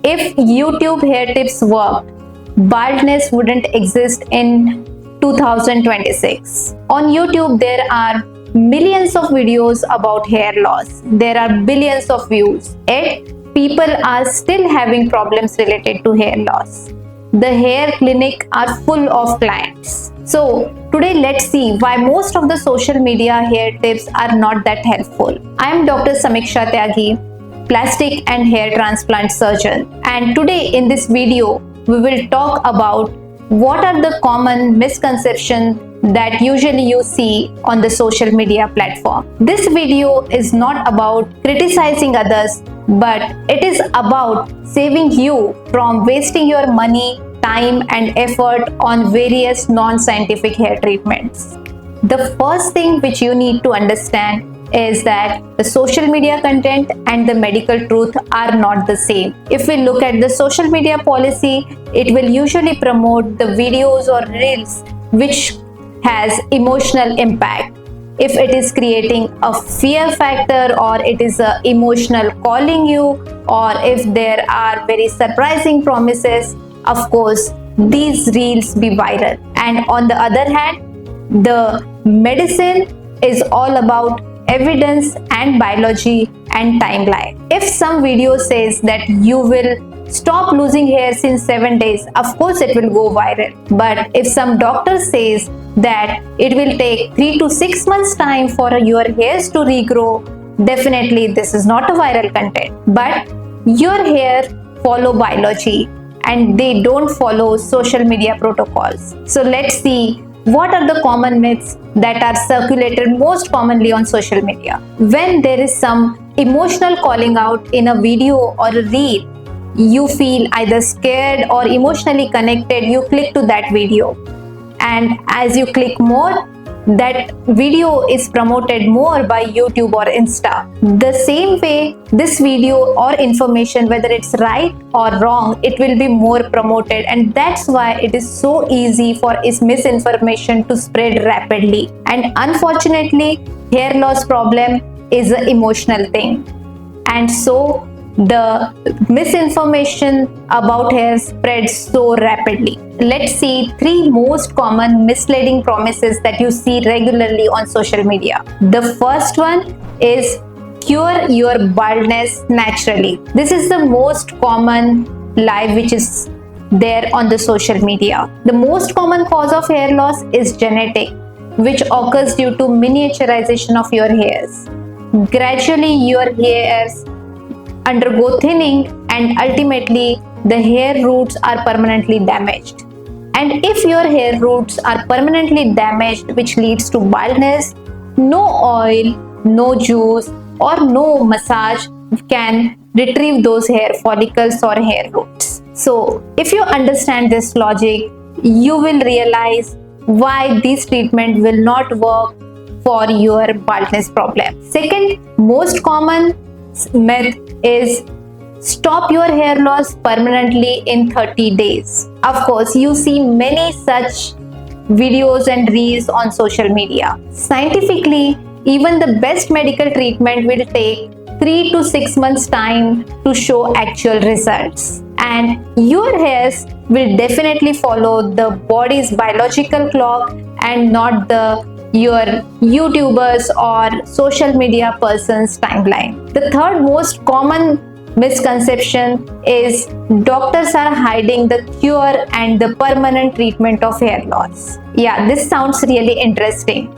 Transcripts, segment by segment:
If YouTube hair tips worked, baldness wouldn't exist in 2026. On YouTube, there are millions of videos about hair loss. There are billions of views. Yet, people are still having problems related to hair loss. The hair clinic are full of clients. So, today let's see why most of the social media hair tips are not that helpful. I am Dr. Samiksha Tyagi, plastic and hair transplant surgeon. And today in this video, we will talk about what are the common misconceptions that usually you see on the social media platform. This video is not about criticizing others, but it is about saving you from wasting your money, time and effort on various non-scientific hair treatments. The first thing which you need to understand is that the social media content and the medical truth are not the same. If we look at the social media policy, it will usually promote the videos or reels which has emotional impact. If it is creating a fear factor, or it is a emotional calling you, or if there are very surprising promises, of course these reels be viral. And on the other hand, the medicine is all about evidence and biology and timeline. If some video says that you will stop losing hairs in 7 days, of course it will go viral. But if some doctor says that it will take 3 to 6 months time for your hairs to regrow, definitely this is not a viral content. But your hair follow biology and they don't follow social media protocols. So let's see what are the common myths that are circulated most commonly on social media. When there is some emotional calling out in a video or a reel, you feel either scared or emotionally connected, you click to that video. And as you click more, that video is promoted more by YouTube or Insta. The same way, this video or information, whether it's right or wrong, it will be more promoted, and that's why it is so easy for its misinformation to spread rapidly. And unfortunately, hair loss problem is an emotional thing, and so the misinformation about hair spreads so rapidly. Let's see 3 most common misleading promises that you see regularly on social media. The first one is cure your baldness naturally. This is the most common lie which is there on the social media. The most common cause of hair loss is genetic, which occurs due to miniaturization of your hairs. Gradually your hairs undergo thinning and ultimately the hair roots are permanently damaged. And if your hair roots are permanently damaged, which leads to baldness, no oil, no juice or no massage can retrieve those hair follicles or hair roots. So if you understand this logic, you will realize why this treatment will not work for your baldness problem. Second most common myth is stop your hair loss permanently in 30 days. Of course, you see many such videos and reels on social media. Scientifically, even the best medical treatment will take 3 to 6 months time to show actual results. And your hairs will definitely follow the body's biological clock and not your YouTubers or social media person's timeline. The third most common misconception is doctors are hiding the cure and the permanent treatment of hair loss. Yeah, this sounds really interesting.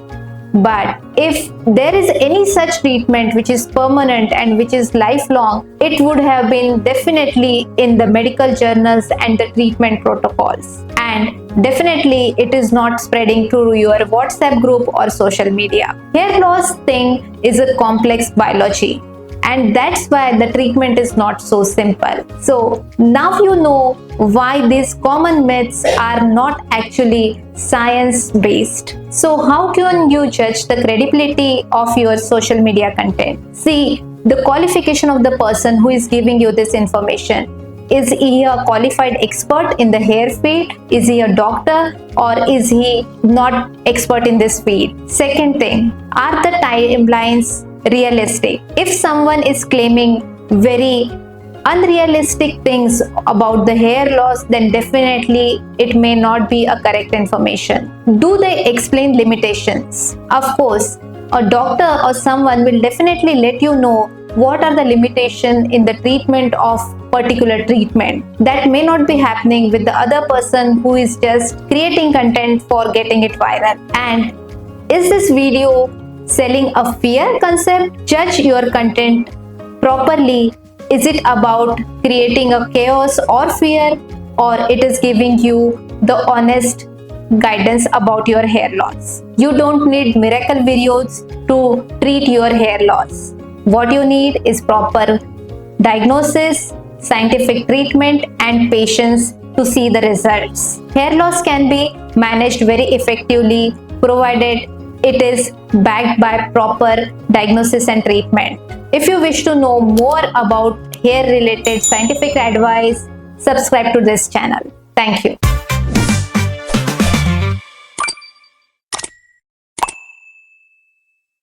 But if there is any such treatment which is permanent and which is lifelong, it would have been definitely in the medical journals and the treatment protocols. And definitely it is not spreading through your WhatsApp group or social media. Hair loss thing is a complex biology, and that's why the treatment is not so simple. So now you know why these common myths are not actually science based. So how can you judge the credibility of your social media content? See the qualification of the person who is giving you this information. Is he a qualified expert in the hair field? Is he a doctor, or is he not expert in this field? Second thing, are the timelines realistic? If someone is claiming very unrealistic things about the hair loss, then definitely it may not be a correct information. Do they explain limitations? Of course, a doctor or someone will definitely let you know what are the limitations in the treatment of particular treatment. That may not be happening with the other person who is just creating content for getting it viral. And is this video selling a fear concept? Judge your content properly. Is it about creating a chaos or fear, or it is giving you the honest guidance about your hair loss? You don't need miracle videos to treat your hair loss. What you need is proper diagnosis, scientific treatment, and patience to see the results. Hair loss can be managed very effectively provided it is backed by proper diagnosis and treatment. If you wish to know more about hair related scientific advice, subscribe to this channel. Thank you.